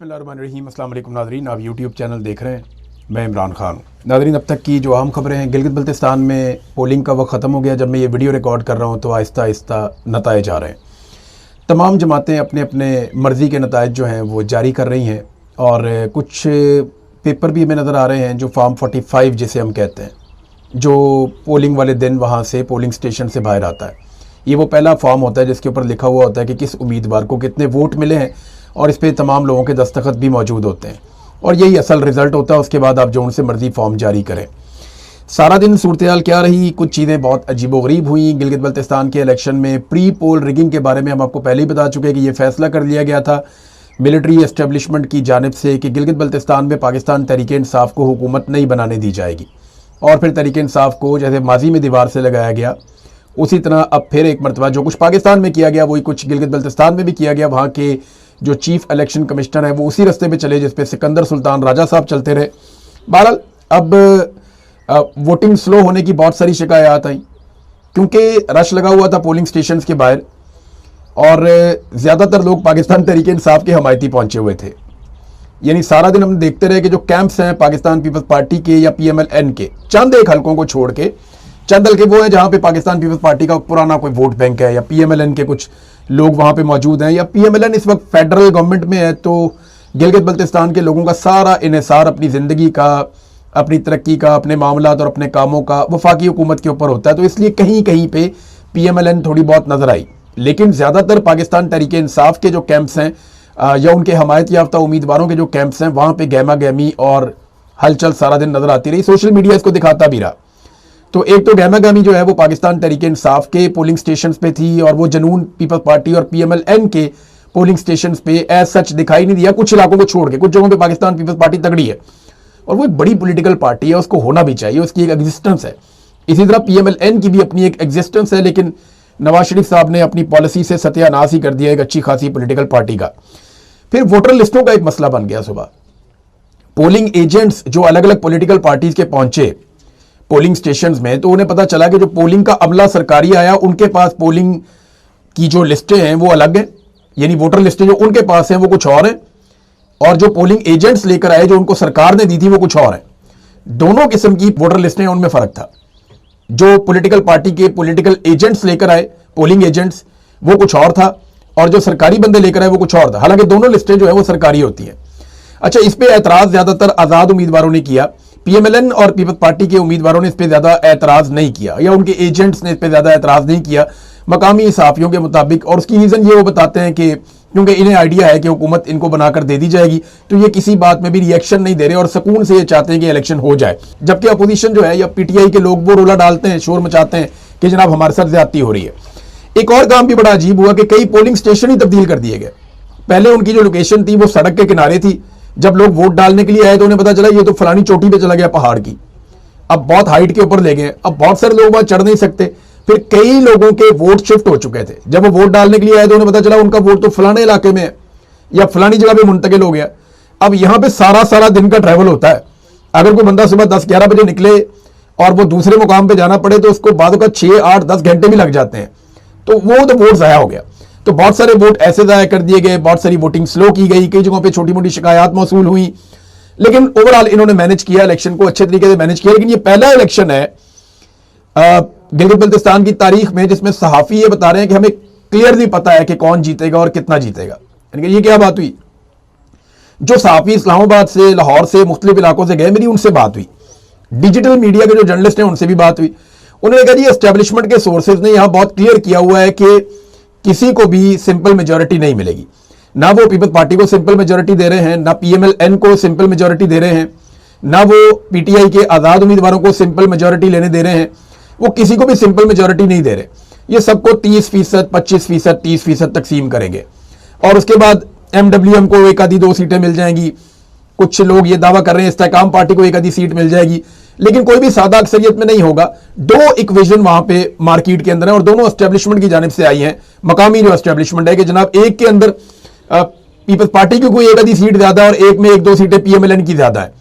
बिस्मिल्लाहिर्रहमानिर्रहीम। अस्सलाम वालेकुम नाज़रीन, आप यूट्यूब चैनल देख रहे हैं, मैं इमरान खान हूँ। नाज़रीन, अब तक की जो अहम खबरें हैं, गिलगित बल्तिस्तान में पोलिंग का वक्त ख़त्म हो गया। जब मैं ये वीडियो रिकॉर्ड कर रहा हूँ तो आहिस्ता आहिस्ता नताइज आ रहे हैं। तमाम जमातें अपने अपने मर्ज़ी के नताइज जो हैं वो जारी कर रही हैं और कुछ पेपर भी हमें नज़र आ रहे हैं जो फॉर्म 45 जिसे हम कहते हैं, जो पोलिंग वाले दिन वहाँ से पोलिंग स्टेशन से बाहर आता है। ये वो पहला फॉर्म होता है जिसके ऊपर लिखा हुआ होता है कि किस उम्मीदवार को कितने वोट मिले हैं और इस पे तमाम लोगों के दस्तखत भी मौजूद होते हैं और यही असल रिज़ल्ट होता है। उसके बाद आप जो उनसे मर्ज़ी फॉर्म जारी करें। सारा दिन सूरत हाल क्या रही, कुछ चीज़ें बहुत अजीबोगरीब हुई। गिलगित बल्तिस्तान के इलेक्शन में प्री पोल रिगिंग के बारे में हम आपको पहले ही बता चुके हैं कि ये फैसला कर लिया गया था मिलिट्री एस्टेब्लिशमेंट की जानिब से कि गिलगित बल्तिस्तान में पाकिस्तान तहरीक-ए-इंसाफ को हुकूमत नहीं बनाने दी जाएगी। और फिर तहरीक-ए-इंसाफ को जैसे माजी में दीवार से लगाया गया, उसी तरह अब फिर एक मरतबा जो कुछ पाकिस्तान में किया गया वही कुछ गिलगित बल्तिस्तान में भी किया गया। वहाँ के जो चीफ इलेक्शन कमिश्नर है वो उसी रास्ते पे चले जिस पे सिकंदर सुल्तान राजा साहब चलते रहे। बहरहाल अब वोटिंग स्लो होने की बहुत सारी शिकायत आई क्योंकि रश लगा हुआ था पोलिंग स्टेशन के बाहर और ज़्यादातर लोग पाकिस्तान तहरीक इंसाफ के हमायती पहुंचे हुए थे। यानी सारा दिन हम देखते रहे कि जो कैंप्स हैं पाकिस्तान पीपल्स पार्टी के या PMLN के, चंद एक हल्कों को छोड़ के, चंद हल्के वो हैं जहाँ पे पाकिस्तान पीपल्स पार्टी का पुराना कोई वोट बैंक है या PMLN के कुछ लोग वहाँ पे मौजूद हैं या PMLN इस वक्त फेडरल गवर्नमेंट में है। तो गिलगित बल्तिस्तान के लोगों का सारा इन्हिसार अपनी ज़िंदगी का, अपनी तरक्की का, अपने मामलात और अपने कामों का वफाकी हुकूमत के ऊपर होता है। तो इसलिए कहीं कहीं पे PMLN थोड़ी बहुत नज़र आई, लेकिन ज़्यादातर पाकिस्तान तहरीक इंसाफ के जो कैंप्स हैं या उनके हमायत याफ्ता उम्मीदवारों के जो कैंप्स हैं वहाँ पे गहमा गहमी और हलचल सारा दिन नज़र आती रही। सोशल मीडिया इसको दिखाता भी रहा। तो एक तो गहमा गहमी जो है वो पाकिस्तान तहरीक इंसाफ के पोलिंग स्टेशंस पे थी और वो जनून पीपल्स पार्टी और PMLN के पोलिंग स्टेशंस पे एज सच दिखाई नहीं दिया, कुछ इलाकों को छोड़ के। कुछ जगहों पे पाकिस्तान पीपल्स पार्टी तगड़ी है और वो एक बड़ी पॉलिटिकल पार्टी है, उसको होना भी चाहिए, उसकी एक एग्जिस्टेंस है। इसी तरह PMLN की भी अपनी एक एग्जिस्टेंस है, लेकिन नवाज शरीफ साहब ने अपनी पॉलिसी से सत्यानाश ही कर दिया एक अच्छी खासी पॉलिटिकल पार्टी का। फिर वोटर लिस्टों का एक मसला बन गया। सुबह पोलिंग एजेंट्स जो अलग अलग पॉलिटिकल पार्टीज के पहुंचे पोलिंग स्टेशंस में, तो उन्हें पता चला कि जो पोलिंग का अमला सरकारी आया उनके पास पोलिंग की जो लिस्टें हैं वो अलग हैं, यानी वोटर लिस्टें जो उनके पास हैं वो कुछ और हैं और जो पोलिंग एजेंट्स लेकर आए जो उनको सरकार ने दी थी वो कुछ और हैं। दोनों किस्म की वोटर लिस्टें, उनमें फर्क था। जो पॉलिटिकल पार्टी के पॉलिटिकल एजेंट्स लेकर आए, पोलिंग एजेंट्स, वो कुछ और था और जो सरकारी बंदे लेकर आए वो कुछ और था। हालांकि दोनों लिस्टें जो है वो सरकारी होती हैं। अच्छा, इस पे एतराज ज्यादातर आजाद उम्मीदवारों ने किया। PMLN और पीपल्स पार्टी के उम्मीदवारों ने इस पे ज्यादा एतराज नहीं किया या उनके एजेंट्स ने इस पे ज्यादा एतराज नहीं किया मकामी सहाफियों के मुताबिक। और उसकी रीजन ये वो बताते हैं कि क्योंकि इन्हें आइडिया है कि हुकूमत इनको बनाकर दे दी जाएगी, तो ये किसी बात में भी रिएक्शन नहीं दे रहे और सुकून से ये चाहते हैं कि इलेक्शन हो जाए। जबकि अपोजिशन जो है या PTI के लोग वो रोला डालते हैं, शोर मचाते हैं कि जनाब हमारे साथ ज्यादती हो रही है। एक और काम भी बड़ा अजीब हुआ कि कई पोलिंग स्टेशन ही तब्दील कर दिए गए। पहले उनकी जो लोकेशन थी वो सड़क के किनारे थी, जब लोग वोट डालने के लिए आए तो उन्हें पता चला ये तो फलानी चोटी पे चला गया पहाड़ की, अब बहुत हाइट के ऊपर ले गए, अब बहुत सारे लोग वहां चढ़ नहीं सकते। फिर कई लोगों के वोट शिफ्ट हो चुके थे। जब वो वोट डालने के लिए आए तो उन्हें पता चला उनका वोट तो फलाने इलाके में है या फलानी जगह पे मुंतकिल हो गया। अब यहां पे सारा दिन का ट्रैवल होता है। अगर कोई बंदा सुबह 10-11 बजे निकले और वो दूसरे मुकाम पे जाना पड़े तो उसको बाद का 6-8-10 घंटे भी लग जाते हैं। तो वो तो वोट ज़ाया हो गया। तो बहुत सारे वोट ऐसे ज़ाया कर दिए गए, बहुत सारी वोटिंग स्लो की गई, कई जगहों पे छोटी मोटी शिकायत मौसूल हुई, लेकिन ओवरऑल इन्होंने मैनेज किया, इलेक्शन को अच्छे तरीके से मैनेज किया। लेकिन ये पहला इलेक्शन है गिलगित बल्तिस्तान की तारीख में जिसमें सहाफ़ी ये बता रहे हैं कि हमें क्लियरली पता है कि कौन जीतेगा और कितना जीतेगा। यानी कि ये क्या बात हुई, जो सहाफ़ी इस्लामाबाद से, लाहौर से, मुख्तलिफ इलाकों से गए, मेरी उनसे बात हुई, डिजिटल मीडिया के जो जर्नलिस्ट हैं उनसे भी बात हुई। उन्होंने कहा जी एस्टेब्लिशमेंट के सोर्सेज ने यहां बहुत क्लियर किया हुआ है कि किसी को भी सिंपल मेजॉरिटी नहीं मिलेगी। ना वो पीपल्स पार्टी को सिंपल मेजॉरिटी दे रहे हैं, ना PMLN को सिंपल मेजॉरिटी दे रहे हैं, ना वो PTI के आज़ाद उम्मीदवारों को सिंपल मेजॉरिटी लेने दे रहे हैं। वो किसी को भी सिंपल मेजॉरिटी नहीं दे रहे। ये सबको 30%, 25%, 30% तकसीम करेंगे और उसके बाद MWM को एक आधी 2 सीटें मिल जाएंगी। कुछ लोग ये दावा कर रहे हैं इस्तेकाम पार्टी को एक आधी सीट मिल जाएगी, लेकिन कोई भी सादा अक्सरियत में नहीं होगा। 2 इक्वेशन वहां पे मार्केट के अंदर है और दोनों एस्टेब्लिशमेंट की जानिब से आई हैं। मकामी जो एस्टेब्लिशमेंट है कि जनाब एक के अंदर पीपल्स पार्टी की कोई एक आधी सीट ज्यादा और एक में 1-2 सीटें PMLN की ज्यादा है।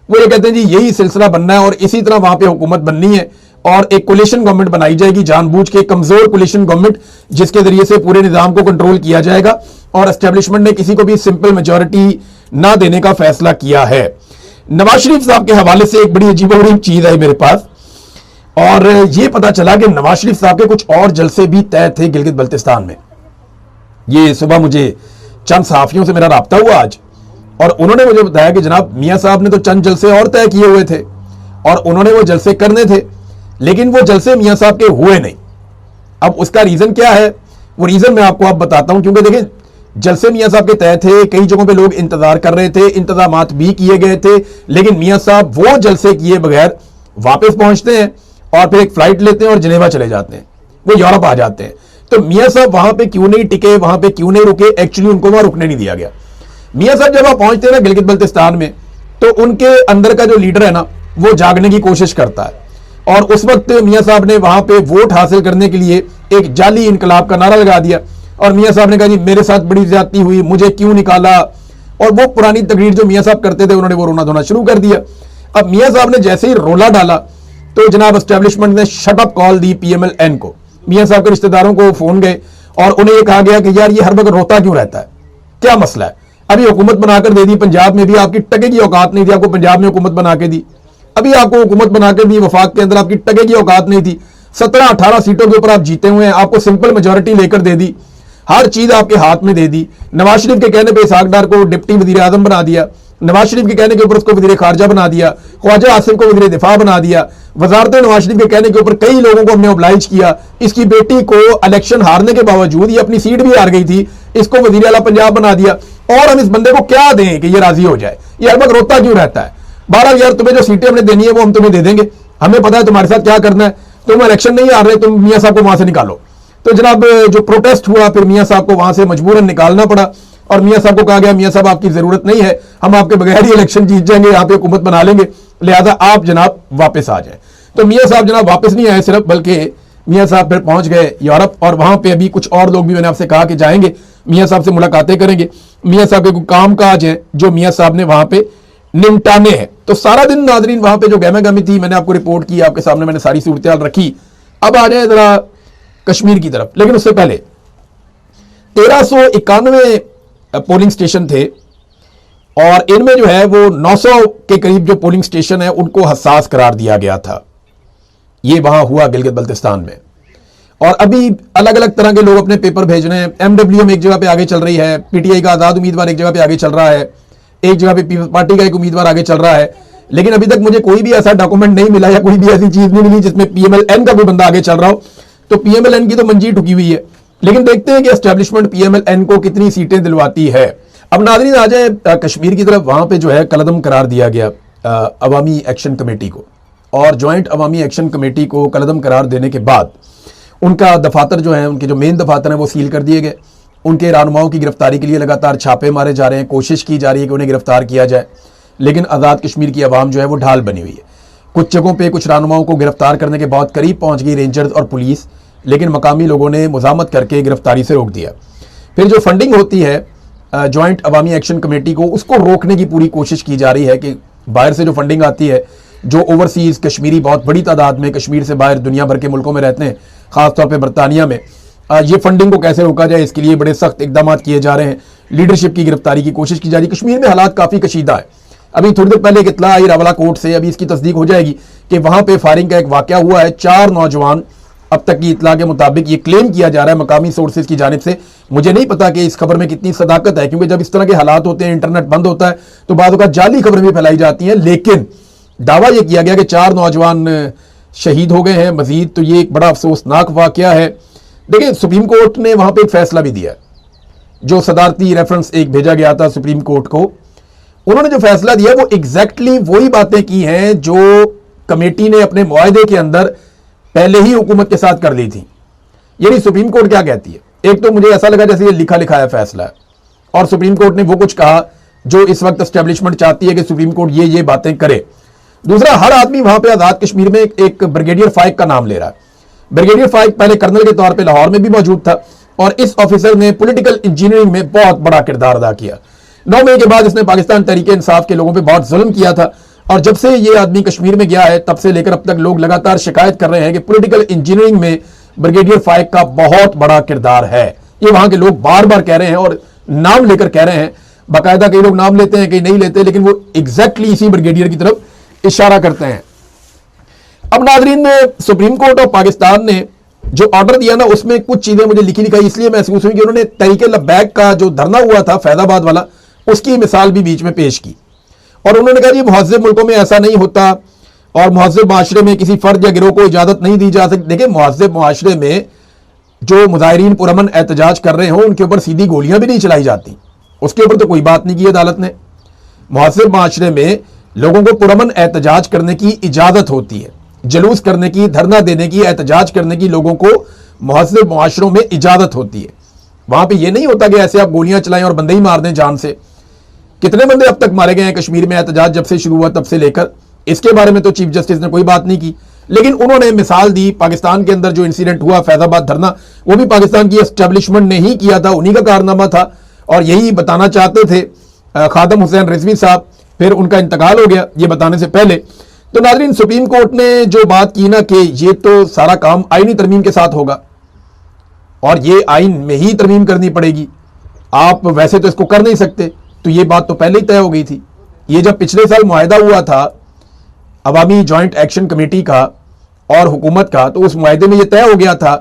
वो ये कहते हैं जी यही सिलसिला बनना है और इसी तरह वहां पे हुकूमत बननी है और एक कोलिशन गवर्नमेंट बनाई जाएगी, जानबूझ के कमजोर कोलिशन गवर्नमेंट, जिसके जरिए से पूरे निजाम को कंट्रोल किया जाएगा और एस्टेब्लिशमेंट ने किसी को भी सिंपल मेजॉरिटी ना देने का फैसला किया है। नवाज शरीफ साहब के हवाले से एक बड़ी अजीबोगरीब चीज है मेरे पास, और यह पता चला कि नवाज शरीफ साहब के कुछ और जलसे भी तय थे गिलगित बल्तिस्तान में। ये सुबह मुझे चंद सहाफियों से मेरा राब्ता हुआ आज, और उन्होंने मुझे बताया कि जनाब मियां साहब ने तो चंद जलसे और तय किए हुए थे और उन्होंने वो जलसे करने थे, लेकिन वो जलसे मियां साहब के हुए नहीं। अब उसका रीजन क्या है, वो रीजन मैं आपको अब बताता हूं, क्योंकि देखिए जलसे मियां साहब के तय थे, कई जगहों पे लोग इंतजार कर रहे थे, इंतजामात भी किए गए थे, लेकिन मियां साहब वो जलसे किए बगैर वापस पहुंचते हैं और फिर एक फ्लाइट लेते हैं और जिनेवा चले जाते हैं, वो यूरोप आ जाते हैं। तो मियां साहब वहां पे क्यों नहीं टिके, वहां पे क्यों नहीं रुके? एक्चुअली उनको वहां रुकने नहीं दिया गया। मियां साहब जब आप पहुंचते हैं ना गिलगित बल्तिस्तान में, तो उनके अंदर का जो लीडर है ना, वो जागने की कोशिश करता है, और उस वक्त मियां साहब ने वहां पे वोट हासिल करने के लिए एक जाली इनकलाब का नारा लगा दिया, और मियां साहब ने कहा जी मेरे साथ बड़ी ज्यादती हुई, मुझे क्यों निकाला, और वो पुरानी तकरीर जो मियां साहब करते थे उन्होंने वो रोना धोना शुरू कर दिया। अब मियां साहब ने जैसे ही रोला डाला तो जनाब एस्टेब्लिशमेंट ने शट अप कॉल दी PMLN को। मियां साहब के रिश्तेदारों को फोन गए और उन्हें यह कहा गया कि यार ये हर वक्त रोता क्यों रहता है, क्या मसला है? अभी हुकूमत बनाकर दे दी, पंजाब में भी आपकी टके की औकात नहीं थी, आपको पंजाब में हुकूमत बना के दी, अभी आपको हुकूमत बनाकर दी, वफाक के अंदर आपकी टके की औकात नहीं थी, 17-18 सीटों के ऊपर आप जीते हुए हैं, आपको सिंपल मेजोरिटी लेकर दे दी, हर चीज आपके हाथ में दे दी। नवाज शरीफ के कहने पर इसहाक डार को डिप्टी वजीर आजम बना दिया, नवाज शरीफ के कहने के ऊपर उसको वजीर खारजा बना दिया, ख्वाजा आसिफ को वजीर दिफा बना दिया, वजारत नवाज शरीफ के कहने के ऊपर कई लोगों को हमने ओबलाइज किया। इसकी बेटी को इलेक्शन हारने के बावजूद, ये अपनी सीट भी हार गई थी, इसको वजीर आला पंजाब बना दिया, और हम इस बंदे को क्या दें कि ये राजी हो जाए? ये हर वक्त रोता क्यों रहता है? 12 यार तुम्हें जो सीटें हमने देनी है वो हम तुम्हें दे देंगे, हमें पता है तुम्हारे साथ क्या करना है, तुम इलेक्शन नहीं हार रहे, तुम मियां साहब को वहां से निकालो। तो जनाब जो प्रोटेस्ट हुआ, फिर मियां साहब को वहां से मजबूरन निकालना पड़ा, और मियां साहब को कहा गया मियां साहब आपकी जरूरत नहीं है, हम आपके बगैर ही इलेक्शन जीत जाएंगे, यहाँ पे हुकूमत बना लेंगे, लिहाजा आप जनाब वापस आ जाए। तो मियां साहब जनाब वापस नहीं आए सिर्फ, बल्कि मियां साहब फिर पहुंच गए यूरोप, और वहां पे अभी कुछ और लोग भी मैंने आपसे कहा कि जाएंगे, मियां साहब से मुलाकातें करेंगे, मियां साहब के काम काज है जो मियां साहब ने वहां पे निपटाने हैं। तो सारा दिन नाजरीन वहां पे जो गहमा गहमी थी, मैंने आपको रिपोर्ट की, आपके सामने मैंने सारी सूरत रखी। अब आ जाए जरा कश्मीर की तरफ, लेकिन उससे पहले 1391 पोलिंग स्टेशन थे, और इनमें जो है वो 900 के करीब जो पोलिंग स्टेशन है उनको हसास करार दिया गया था। ये वहां हुआ गिलगित बल्तिस्तान में, और अभी अलग अलग तरह के लोग अपने पेपर भेज रहे हैं। MWM एक जगह पे आगे चल रही है, PTI का आजाद उम्मीदवार एक जगह पे आगे चल रहा है, एक जगह पे पीपल्स पार्टी का एक उम्मीदवार आगे चल रहा है, लेकिन अभी तक मुझे कोई भी ऐसा डॉक्यूमेंट नहीं मिला या कोई भी ऐसी चीज नहीं मिली जिसमें PMLN का कोई बंदा आगे चल रहा हो। तो PMLN की तो मंजी ठुकी हुई है, लेकिन देखते हैं कि एस्टेब्लिशमेंट PMLN को कितनी सीटें दिलवाती है। अब नाज़रीन आ जाए कश्मीर की तरफ, वहां पे जो है कलअदम करार दिया गया अवामी एक्शन कमेटी को, और ज्वाइंट अवामी एक्शन कमेटी को कलअदम करार देने के बाद उनका दफातर जो है, उनके जो मेन दफातर हैं वो सील कर दिए गए। उनके रहनुमाओं की गिरफ्तारी के लिए लगातार छापे मारे जा रहे हैं, कोशिश की जा रही है कि उन्हें गिरफ्तार किया जाए, लेकिन आज़ाद कश्मीर की आवाम जो है वो ढाल बनी हुई है। कुछ जगहों पर कुछ रहनुमाओं को गिरफ्तार करने के बाद करीब पहुंच गई रेंजर्स और पुलिस, लेकिन मकामी लोगों ने मुजामत करके गिरफ्तारी से रोक दिया। फिर जो फंडिंग होती है ज्वाइंट अवामी एक्शन कमेटी को, उसको रोकने की पूरी कोशिश की जा रही है कि बाहर से जो फंडिंग आती है, जो ओवरसीज कश्मीरी बहुत बड़ी तादाद में कश्मीर से बाहर दुनिया भर के मुल्कों में रहते हैं, खासतौर पे बरतानिया में, ये फंडिंग को कैसे रोका जाए, इसके लिए बड़े सख्त इकदाम किए जा रहे हैं। लीडरशिप की गिरफ्तारी की कोशिश की जा रही है। कश्मीर में हालात काफ़ी कशीदा है। अभी थोड़ी देर पहले एक इत्तला आई रावला कोर्ट से, अभी इसकी तस्दीक हो जाएगी कि वहां पर फायरिंग का एक वाकया हुआ है, 4 नौजवान, अब तक की इत्तला के मुताबिक ये क्लेम किया जा रहा है मकामी सोर्सेज की जानिब से। मुझे नहीं पता कि इस खबर में कितनी सदाकत है, क्योंकि जब इस तरह के हालात होते हैं, इंटरनेट बंद होता है, तो बाद का जाली खबरें भी फैलाई जाती हैं, लेकिन दावा यह किया गया कि 4 नौजवान शहीद हो गए हैं मजीद। तो ये एक बड़ा अफसोसनाक वाकया है। देखिए सुप्रीम कोर्ट ने वहां पर एक फैसला भी दिया, जो सदारती रेफरेंस एक भेजा गया था सुप्रीम कोर्ट को, उन्होंने जो फैसला दिया वो एग्जैक्टली वही बातें की हैं जो कमेटी ने अपने मुआहदे के अंदर पहले ही हुकूमत के साथ कर ली थी। यानी सुप्रीम कोर्ट क्या कहती है, एक तो मुझे ऐसा लगा जैसे ये लिखा लिखा है फैसला है, और सुप्रीम कोर्ट ने वो कुछ कहा जो इस वक्त एस्टेब्लिशमेंट चाहती है कि सुप्रीम कोर्ट ये बातें करे। दूसरा, हर आदमी वहां पे आजाद कश्मीर में एक ब्रिगेडियर फाइक का नाम ले रहा है। ब्रिगेडियर फाइक पहले कर्नल के तौर पर लाहौर में भी मौजूद था, और इस ऑफिसर ने पॉलिटिकल इंजीनियरिंग में बहुत बड़ा किरदार अदा किया। 9 मई के बाद इसने पाकिस्तान तहरीक इंसाफ के लोगों पर बहुत जुल्म किया था, और जब से ये आदमी कश्मीर में गया है तब से लेकर अब तक लोग लगातार शिकायत कर रहे हैं कि पॉलिटिकल इंजीनियरिंग में ब्रिगेडियर फाइक का बहुत बड़ा किरदार है। ये वहां के लोग बार बार कह रहे हैं और नाम लेकर कह रहे हैं, बाकायदा कई लोग नाम लेते हैं, कई नहीं लेते, लेकिन वो एग्जैक्टली इसी ब्रिगेडियर की तरफ इशारा करते हैं। अब नाजरीन, सुप्रीम कोर्ट ऑफ पाकिस्तान ने जो ऑर्डर दिया ना, उसमें कुछ चीजें मुझे लिखी लिखाई इसलिए महसूस हुई कि उन्होंने तहरीक लब्बैक का जो धरना हुआ था फैजाबाद वाला, उसकी मिसाल भी बीच में पेश की और उन्होंने कहा ये मुहज़्ज़ब मुल्कों में ऐसा नहीं होता और मुहज़्ज़ब माशरे में किसी फर्द या गिरोह को इजाजत नहीं दी जा सकती। देखिए, मुहज़्ज़ब माशरे में जो मुजाहिरीन पुरअमन एहतजाज कर रहे हो उनके ऊपर सीधी गोलियां भी नहीं चलाई जाती, उसके ऊपर तो कोई बात नहीं की अदालत ने। मुहज़्ज़ब माशरे में लोगों को पुरअमन एहतजाज करने की इजाजत होती है, जलूस करने की, धरना देने की, एहतजाज करने की लोगों को मुहज़्ज़ब माशरों में इजाजत होती है। वहां पे ये नहीं होता कि ऐसे आप गोलियां चलाएं और बंदे ही मार दें जान से। कितने बंदे अब तक मारे गए हैं कश्मीर में एहतजाज जब से शुरू हुआ तब से लेकर, इसके बारे में तो चीफ जस्टिस ने कोई बात नहीं की, लेकिन उन्होंने मिसाल दी पाकिस्तान के अंदर जो इंसिडेंट हुआ फैजाबाद धरना, वो भी पाकिस्तान की एस्टेब्लिशमेंट ने ही किया था, उन्हीं का कारनामा था और यही बताना चाहते थे खादम हुसैन रिजवी साहब। फिर उनका इंतकाल हो गया ये बताने से पहले। तो नाज़रीन, सुप्रीम कोर्ट ने जो बात की ना कि ये तो सारा काम आईनी तरमीम के साथ होगा और ये आइन में ही तरमीम करनी पड़ेगी, आप वैसे तो इसको कर नहीं सकते, तो ये बात तो पहले ही तय हो गई थी। ये जब पिछले साल मुआहदा हुआ था अवामी जॉइंट एक्शन कमेटी का और हुकूमत का, तो उस मुआहदे में ये तय हो गया था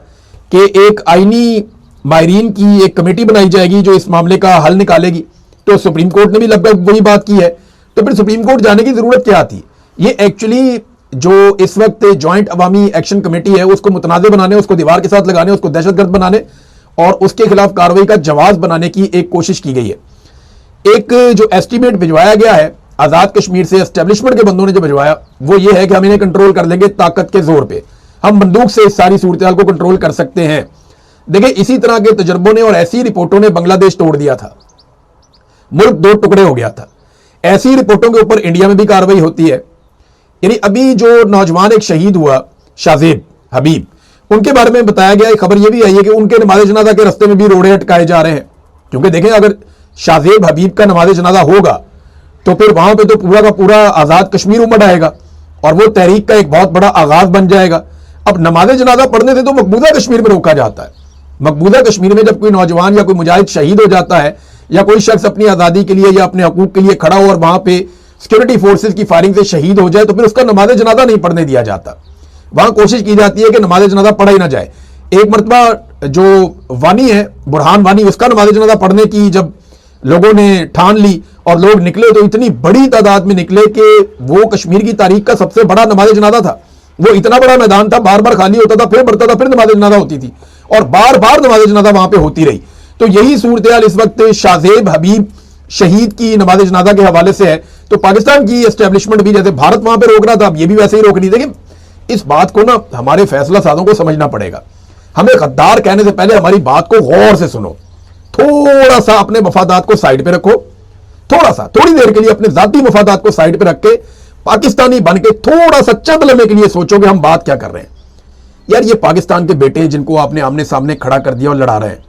कि एक आईनी माहिरीन की एक कमेटी बनाई जाएगी जो इस मामले का हल निकालेगी। तो सुप्रीम कोर्ट ने भी लगभग वही बात की है, तो फिर सुप्रीम कोर्ट जाने की जरूरत क्या थी? ये एक्चुअली जो इस वक्त जॉइंट अवामी एक्शन कमेटी है उसको मुतनाज़ बनाने, उसको दीवार के साथ लगाने, उसको दहशतगर्द बनाने और उसके खिलाफ कार्रवाई का जवाब बनाने की एक कोशिश की गई है। एक जो एस्टीमेट भिजवाया गया है आजाद कश्मीर से एस्टेब्लिशमेंट के बंदों ने जो भिजवाया, वो ये है कि हम इन्हें कंट्रोल कर लेंगे ताकत के जोर पे, हम बंदूक से इस सारी सूरत को कंट्रोल कर सकते हैं। देखिए, इसी तरह के तजर्बों ने और ऐसी रिपोर्टों ने बांग्लादेश तोड़ दिया था, मुल्क दो टुकड़े हो गया था। ऐसी रिपोर्टों के ऊपर इंडिया में भी कार्रवाई होती है। यानी अभी जो नौजवान एक शहीद हुआ शाजेब हबीब, उनके बारे में बताया गया, खबर यह भी आई है कि उनके नमाज जनाजा के रास्ते में भी रोड़े अटकाए जा रहे हैं। क्योंकि देखें, अगर शाजेब हबीब का नमाज जनाजा होगा तो फिर वहां पे तो पूरा का पूरा आजाद कश्मीर उमड़ आएगा और वो तहरीक का एक बहुत बड़ा आगाज बन जाएगा। अब नमाज जनाजा पढ़ने से तो मकबूजा कश्मीर में रोका जाता है। मकबूजा कश्मीर में जब कोई नौजवान या कोई मुजाहिद शहीद हो जाता है या कोई शख्स अपनी आज़ादी के लिए या अपने हकूक के लिए खड़ा हो और वहां पे सिक्योरिटी फोर्सेज की फायरिंग से शहीद हो जाए, तो फिर उसका नमाज जनाजा नहीं पढ़ने दिया जाता। वहां कोशिश की जाती है कि नमाज जनाजा पढ़ा ही ना जाए। एक मरतबा जो वानी है बुरहान वानी, उसका नमाज जनाजा पढ़ने की जब लोगों ने ठान ली और लोग निकले तो इतनी बड़ी तादाद में निकले कि वो कश्मीर की तारीख का सबसे बड़ा नमाज जनाजा था। वो इतना बड़ा मैदान था, बार बार खाली होता था, फिर बढ़ता था, फिर नमाज जनाजा होती थी और बार बार नमाज जनाजा वहां पे होती रही। तो यही सूरत हाल इस वक्त शाजेब हबीब शहीद की नमाज जनाजा के हवाले से है। तो पाकिस्तान की एस्टेब्लिशमेंट भी, जैसे भारत वहां पे रोक रहा था, अब ये भी वैसे ही रोक रही। देखिए, इस बात को ना हमारे फैसला साजों को समझना पड़ेगा। हमें गद्दार कहने से पहले हमारी बात को गौर से सुनो, थोड़ा सा अपने मफादात को साइड पे रखो, थोड़ा सा थोड़ी देर के लिए अपने जाती मफादात को साइड पे रख के पाकिस्तानी बन के थोड़ा सा चंद लम्हे के लिए सोचो कि हम बात क्या कर रहे हैं। यार, ये पाकिस्तान के बेटे जिनको आपने आमने सामने खड़ा कर दिया और लड़ा रहे हैं,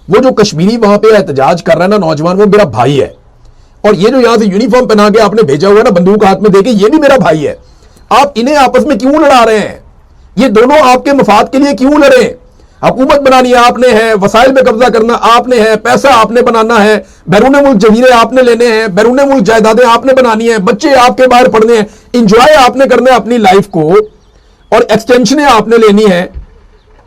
वो जो कश्मीरी वहां पे एहतजाज कर रहा है ना नौजवान, वो मेरा भाई है। और ये जो यहां से यूनिफॉर्म पहना के आपने भेजा हुआ है ना बंदूक हाथ में देके, ये भी मेरा भाई है। आप इन्हें आपस में क्यों लड़ा रहे हैं? ये दोनों आपके मफाद के लिए क्यों लड़े? हुकूमत बनानी है आपने है, वसाइल पे कब्जा करना आपने है, पैसा आपने बनाना है, बैरून मुल्क जजीरे आपने लेने हैं, बैरून मुल्क जायदादें आपने बनानी है, बच्चे आपके बाहर पढ़ने हैं, इंजॉय आपने करना है अपनी लाइफ को और एक्सटेंशनें आपने लेनी है,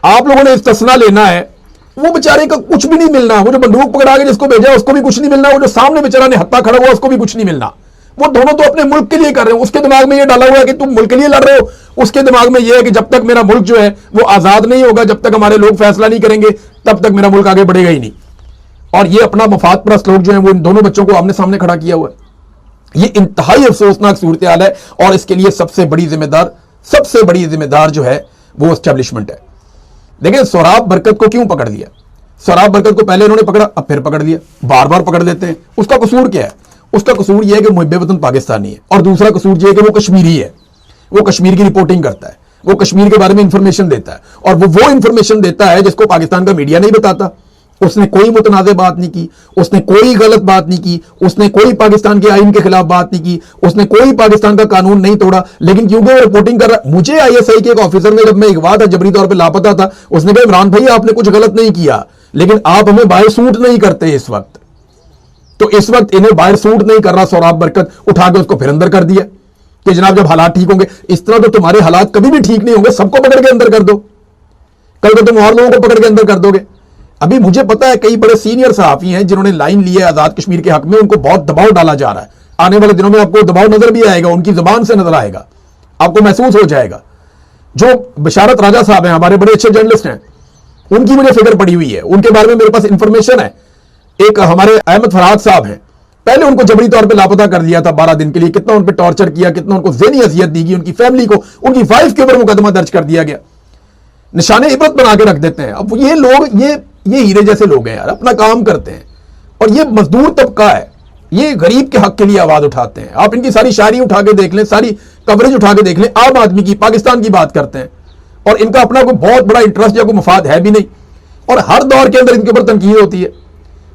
आप लोगों ने इस्तिस्ना लेना है। वो बेचारे का कुछ भी नहीं मिलना। वो जो बंदूक पकड़ा के जिसको भेजा उसको भी कुछ नहीं मिलना, वो जो सामने बेचारा ने हत्या खड़ा हुआ उसको भी कुछ नहीं मिलना। वो दोनों तो अपने मुल्क के लिए कर रहे हो। उसके दिमाग में ये डाला हुआ है कि तुम मुल्क के लिए लड़ रहे हो, उसके दिमाग में ये है कि जब तक मेरा मुल्क जो है वो आजाद नहीं होगा, जब तक हमारे लोग फैसला नहीं करेंगे, तब तक मेरा मुल्क आगे बढ़ेगा ही नहीं। और ये अपना मफाद परस्त लोग जो है वो इन दोनों बच्चों को आमने सामने खड़ा किया हुआ है। ये इंतहाई अफसोसनाक सूरत हाल है और इसके लिए सबसे बड़ी जिम्मेदार जो है वो एस्टेब्लिशमेंट है। देखिए, सोहराब बरकत को क्यों पकड़ लिया? सोहराब बरकत को पहले इन्होंने पकड़ा, अब फिर पकड़ लिया, बार बार पकड़ लेते हैं। उसका कसूर क्या है? उसका कसूर यह है कि मुहिब्बे वतन पाकिस्तानी है और दूसरा कसूर यह है कि वो कश्मीरी है। वो कश्मीर की रिपोर्टिंग करता है, वो कश्मीर के बारे में इंफॉर्मेशन देता है और वो इंफॉर्मेशन देता है जिसको पाकिस्तान का मीडिया नहीं बताता। उसने कोई मुतनाज़ बात नहीं की, उसने कोई गलत बात नहीं की, उसने कोई पाकिस्तान के आईन के खिलाफ बात नहीं की, उसने कोई पाकिस्तान का कानून नहीं तोड़ा। लेकिन क्योंकि वो रिपोर्टिंग कर रहा, मुझे ISI के एक ऑफिसर ने, जब मैं अगवा था, जबरी तौर पर लापता था, उसने कहा इमरान भाई आपने कुछ गलत नहीं किया, लेकिन आप हमें बाय सूट नहीं करते इस वक्त। तो इस वक्त इन्हें बाहर सूट नहीं कर रहा सोहराब बरकत, उठा के उसको फिर अंदर कर दिया कि जनाब जब हालात ठीक होंगे। इस तरह तो तुम्हारे हालात कभी भी ठीक नहीं होंगे, सबको पकड़ के अंदर कर दो, कल को तुम और लोगों को पकड़ के अंदर कर दोगे। अभी मुझे पता है कई बड़े सीनियर सहाफी हैं जिन्होंने लाइन ली है आजाद कश्मीर के हक में, उनको बहुत दबाव डाला जा रहा है। आने वाले दिनों में आपको दबाव नजर भी आएगा, उनकी जुबान से नजर आएगा, आपको महसूस हो जाएगा। जो बशारत राजा साहब हैं, हमारे बड़े अच्छे जर्नलिस्ट हैं, उनकी मुझे फिक्र पड़ी हुई है, उनके बारे में मेरे पास इंफॉर्मेशन है। एक हमारे अहमद फरहाद साहब हैं, पहले उनको जबरी तौर पे लापता कर दिया था 12 दिन के लिए, कितना उन पे टॉर्चर किया, कितना उनको ज़हनी अजियत दी गई, उनकी फैमिली को, उनकी वाइफ के ऊपर मुकदमा दर्ज कर दिया गया। निशाने इबरत बना के रख देते हैं। अब ये लोग ये हीरे जैसे लोग हैं यार, अपना काम करते हैं, और ये मजदूर तबका है, ये गरीब के हक के लिए आवाज उठाते हैं। आप इनकी सारी शायरी उठा के देख लें, सारी कवरेज उठा के देख लें, आम आदमी की, पाकिस्तान की बात करते हैं, और इनका अपना कोई बहुत बड़ा इंटरेस्ट या कोई मफाद है भी नहीं। और हर दौर के अंदर इनके ऊपर तनकीद होती है,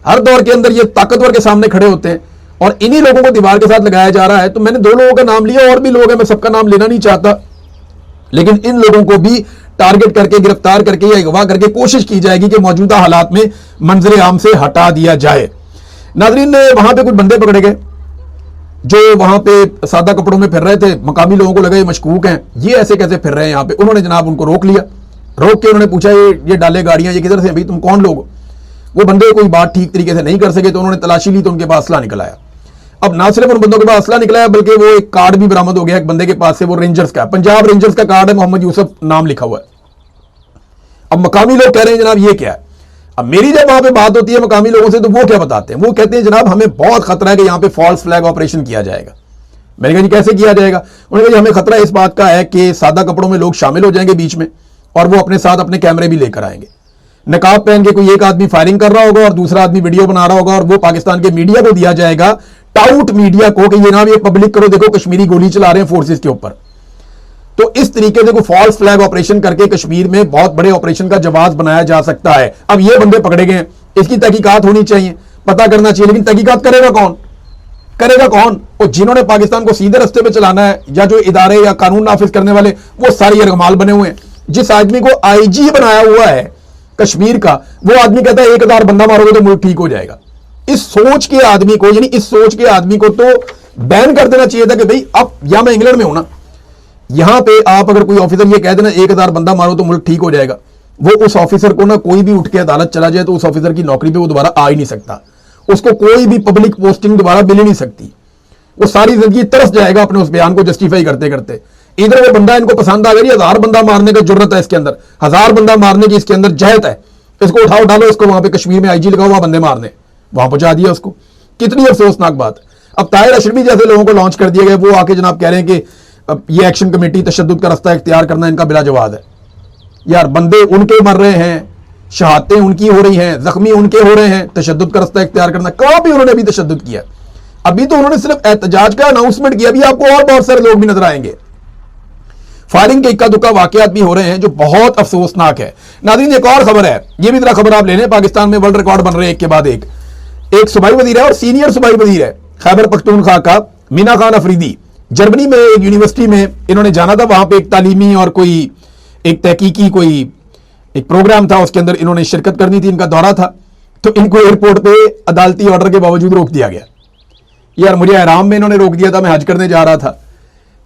हर दौर के अंदर ये ताकतवर के सामने खड़े होते हैं, और इन्हीं लोगों को दीवार के साथ लगाया जा रहा है। तो मैंने 2 लोगों का नाम लिया, और भी लोग हैं, मैं सबका नाम लेना नहीं चाहता, लेकिन इन लोगों को भी टारगेट करके, गिरफ्तार करके या अगवा करके कोशिश की जाएगी कि मौजूदा हालात में मंजरे आम से हटा दिया जाए। नाजरीन, वहां पे कुछ बंदे पकड़े गए जो वहां पे सादा कपड़ों में फिर रहे थे। मकामी लोगों को लगा ये मशकूक हैं, ये ऐसे कैसे फिर रहे हैं यहाँ पे। उन्होंने जनाब उनको रोक लिया, रोक के उन्होंने पूछा ये डाले गाड़ियां ये किधर से, भाई तुम कौन लोग हो। वो बंदे कोई बात ठीक तरीके से नहीं कर सके, तो उन्होंने तलाशी ली, तो उनके पास असला निकल आया। अब ना सिर्फ उन बंदों के पास असला निकला है, बल्कि वो एक कार्ड भी बरामद हो गया एक बंदे के पास से, वो रेंजर्स का, पंजाब रेंजर्स का कार्ड है, मोहम्मद यूसुफ नाम लिखा हुआ है। अब मकामी लोग कह रहे हैं जनाब ये क्या है। अब मेरी जब वहां पे बात होती है मकामी लोगों से, तो वो क्या बताते हैं, वो कहते हैं जनाब हमें बहुत खतरा है कि यहां पे फॉल्स फ्लैग ऑपरेशन किया जाएगा। मैंने कहा जी कैसे किया जाएगा। उन्होंने कहा जी हमें खतरा इस बात का है कि सादा कपड़ों में लोग शामिल हो जाएंगे बीच में, और वो अपने साथ अपने कैमरे भी लेकर आएंगे, नकाब पहन के कोई एक आदमी फायरिंग कर रहा होगा और दूसरा आदमी वीडियो बना रहा होगा, और वो पाकिस्तान के मीडिया को दिया जाएगा, टाउट मीडिया को, कि ये ना ये पब्लिक करो, देखो कश्मीरी गोली चला रहे हैं फोर्सेस के ऊपर। तो इस तरीके से कोई फॉल्स फ्लैग ऑपरेशन करके कश्मीर में बहुत बड़े ऑपरेशन का जवाब बनाया जा सकता है। अब ये बंदे पकड़े गए हैं, इसकी तहकीकात होनी चाहिए, पता करना चाहिए, लेकिन तहकीकात करेगा कौन, करेगा कौन। और जिन्होंने पाकिस्तान को सीधे रास्ते पे चलाना है, या जो इदारे या कानून नाफिज करने वाले, वो सारे यरगमाल बने हुए हैं। जिस आदमी को आईजी बनाया हुआ है कश्मीर का, वो आदमी कहता है 1000 बंदा मारोगे तो मुल्क ठीक हो जाएगा। इस सोच के आदमी को, यानी इस सोच के आदमी को तो बैन कर देना चाहिए था कि भाई अब, या मैं इंग्लैंड में हूं ना, यहां पे आप अगर कोई ऑफिसर ये कह देना 1000 बंदा मारो तो मुल्क ठीक हो जाएगा, वो उस ऑफिसर को ना, कोई भी उठ के अदालत चला जाए तो उस ऑफिसर की नौकरी पे वो दोबारा आ ही नहीं सकता, उसको कोई भी पब्लिक पोस्टिंग दोबारा मिल ही नहीं सकती। वो सारी जिंदगी तरस जाएगा अपने उस बयान को जस्टिफाई करते करते। इधर वो बंदा इनको पसंद आ गया, 1000 बंदा मारने का जुर्रत है इसके अंदर, 1000 बंदा मारने की इसके अंदर जहत है, इसको उठा लो, इसको वहां पे कश्मीर में आईजी लगा हुआ बंदे मारने, वहां पहुंचा दिया उसको। कितनी अफसोसनाक बात। अब ताहिर अशरफी जैसे लोगों को लॉन्च कर दिया गया, वो आके जनाब कह रहे हैं कि ये एक्शन कमेटी तशद्दुद का रास्ता इख्तियार करना इनका बिला जवाब है। यार बंदे उनके मर रहे हैं, शहादतें उनकी हो रही हैं, जख्मी उनके हो रहे हैं, तशद्दुद का रास्ता इख्तियार करना, कहाँ भी उन्होंने अभी तशद्दुद किया। अभी तो उन्होंने सिर्फ एहतजाज का अनाउंसमेंट किया, अभी आपको और बहुत सारे लोग भी नजर आएंगे। फायरिंग के इक्का दुक्का वाकयात भी हो रहे हैं जो बहुत अफसोसनाक है। नाज़रीन, एक और खबर है, ये भी जरा खबर आप ले लें। पाकिस्तान में वर्ल्ड रिकॉर्ड बन रहे हैं एक के बाद एक। एक सूबाई वजीर है और सीनियर सूबाई वजीर है खैबर पख्तूनख्वा का, मीना खान अफरीदी। जर्मनी में एक यूनिवर्सिटी में इन्होंने जाना था, वहां पे एक तालीमी और कोई एक तहकीकी कोई एक प्रोग्राम था, उसके अंदर इन्होंने शिरकत करनी थी, इनका दौरा था। तो इनको एयरपोर्ट पे अदालती ऑर्डर के बावजूद रोक दिया गया। यार मुझे आराम में इन्होंने रोक दिया था, मैं हज करने जा रहा था,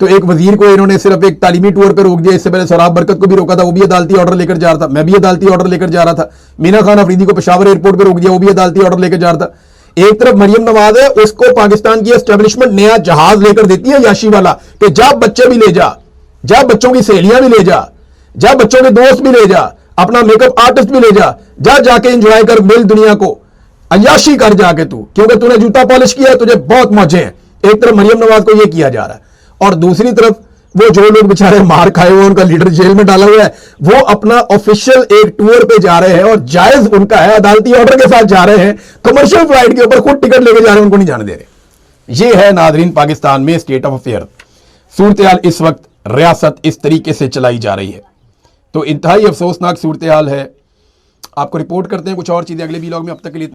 तो एक वजीर को इन्होंने सिर्फ एक तालीमी टूर पर रोक दिया। इससे पहले सोहराब बरकत को भी रोका था, वो भी अदालती ऑर्डर लेकर जा रहा था, मैं भी अदालती ऑर्डर लेकर जा रहा था। मीना खान अफरीदी को पेशावर एयरपोर्ट पर रोक दिया, वो भी अदालती ऑर्डर लेकर जा रहा था। एक तरफ मरियम नवाज है, उसको पाकिस्तान की एस्टेब्लिशमेंट नया जहाज लेकर देती है याशी वाला, कि जा बच्चे भी ले जा, जा बच्चों की सहेलियां भी ले जा, जा बच्चों के दोस्त भी ले जा, अपना मेकअप आर्टिस्ट भी ले जा, जा जाके एंजॉय कर, मिल दुनिया को, अयाशी कर जाके तू, क्योंकि तूने जूता पॉलिश किया, तुझे बहुत मौजे हैं। एक तरफ मरियम नवाज को यह किया जा रहा है, और दूसरी तरफ वो जो लोग बेचारे मार खाए हुए, उनका लीडर जेल में डाला हुआ है, वो अपना ऑफिशियल एक टूर पे जा रहे हैं, और जायज उनका है, अदालती ऑर्डर के साथ जा रहे हैं, कमर्शियल फ्लाइट के ऊपर खुद टिकट लेके जा रहे हैं, उनको नहीं जाने दे रहे। ये है नाजरीन पाकिस्तान में स्टेट ऑफ अफेयर। सूरत हाल इस वक्त रियासत इस तरीके से चलाई जा रही है, तो इंतहाई अफसोसनाक सूरत हाल है। आपको रिपोर्ट करते हैं कुछ और चीजें अगले वीलॉग में। अब तक के लिए